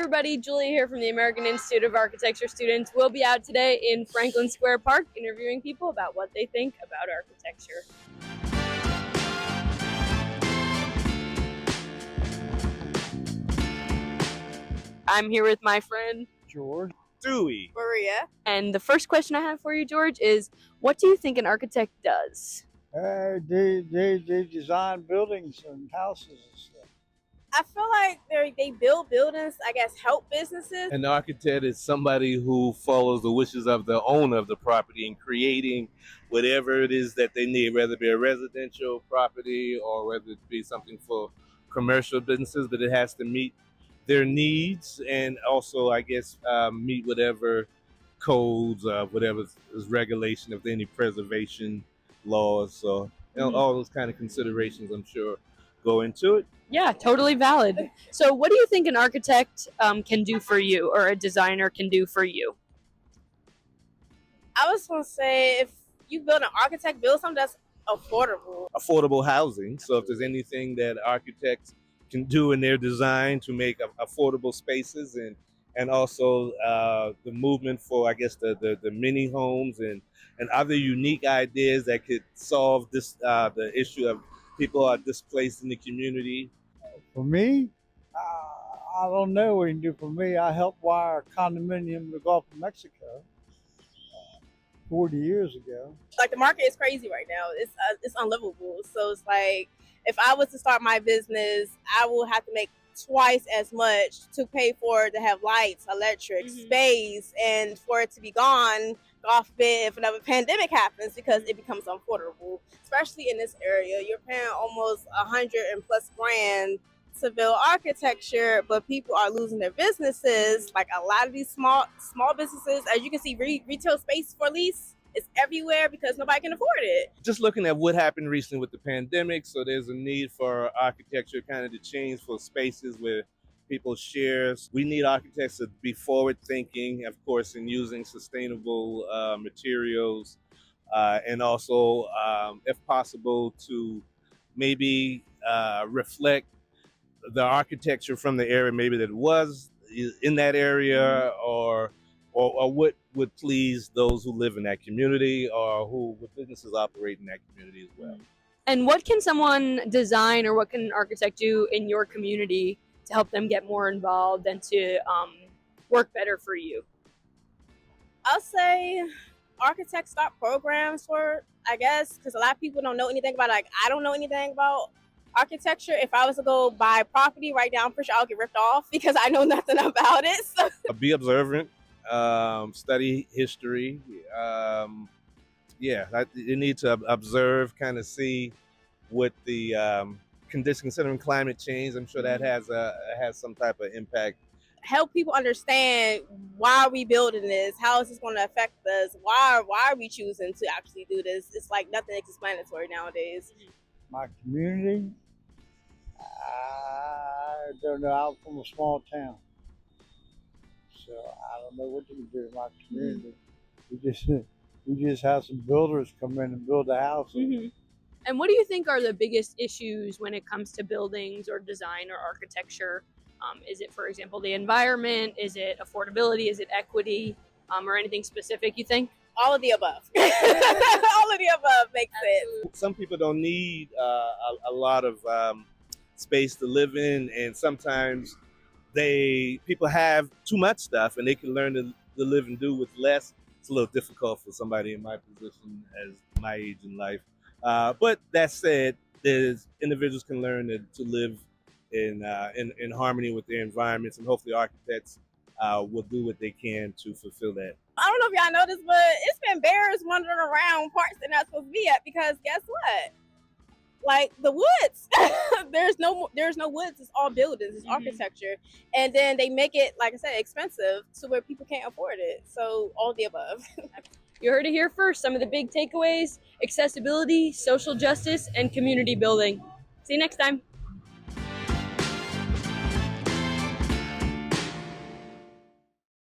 everybody, Julia here from the American Institute of Architecture students. We'll be out today in Franklin Square Park interviewing people about what they think about architecture. I'm here with my friend George. Dewey. Maria. And the first question I have for you, George, is what do you think an architect does? They design buildings and houses and stuff. I feel like they build buildings, I guess, help businesses. An architect is somebody who follows the wishes of the owner of the property in creating whatever it is that they need, whether it be a residential property or whether it be something for commercial businesses, but it has to meet their needs and also, I guess, meet whatever codes, whatever is regulation, if there any preservation laws. So, all those kind of considerations, I'm sure, go into it. Yeah, totally valid. So what do you think an architect can do for you or a designer can do for you? I was going to say, if you build an architect, build something that's affordable. Affordable housing. So if there's anything that architects can do in their design to make affordable spaces and also the movement for, I guess, the mini homes and other unique ideas that could solve this the issue of people are displaced in the community. For me, I don't know what you can do for me. I helped wire a condominium in the Gulf of Mexico 40 years ago. Like, the market is crazy right now. It's unlivable. So it's like, if I was to start my business, I will have to make twice as much to pay for it to have lights, electric, space, and for it to be gone, God forbid, if another pandemic happens, because it becomes unaffordable. Especially in this area, you're paying almost $100+ grand to build architecture, but people are losing their businesses. Like, a lot of these small businesses, as you can see, retail space for lease is everywhere because nobody can afford it. Just looking at what happened recently with the pandemic, so there's a need for architecture kind of to change for spaces where people share. We need architects to be forward thinking, of course, in using sustainable materials and also, if possible, to maybe reflect the architecture from the area maybe that was in that area or what would please those who live in that community or what businesses operate in that community as well. And what can someone design or what can an architect do in your community to help them get more involved and to work better for you? I'll say architects start programs for, I guess, because a lot of people don't know anything about it. Like, I don't know anything about architecture. If I was to go buy property right now, I'm pretty sure I'll get ripped off because I know nothing about it. So. Be observant, study history. You need to observe, kind of see what the condition, considering climate change. I'm sure that has some type of impact. Help people understand why are we building this, how is this going to affect us, why are we choosing to actually do this. It's like nothing explanatory nowadays. My community, I don't know. I'm from a small town, so I don't know what you can do in my community. We just have some builders come in and build a house. And what do you think are the biggest issues when it comes to buildings or design or architecture? Is it, for example, the environment? Is it affordability? Is it equity? Or anything specific, you think? All of the above. All of the above makes sense. Some people don't need a lot of space to live in, and sometimes people have too much stuff and they can learn to live and do with less. It's a little difficult for somebody in my position as my age in life. But that said, individuals can learn to live in harmony with their environments, and hopefully architects will do what they can to fulfill that. I don't know if y'all know this, but it's been bears wandering around parts they're not supposed to be at because guess what? Like, the woods, there's no woods. It's all buildings. It's architecture, and then they make it, like I said, expensive to where people can't afford it. So all of the above. You heard it here first. Some of the big takeaways: accessibility, social justice, and community building. See you next time.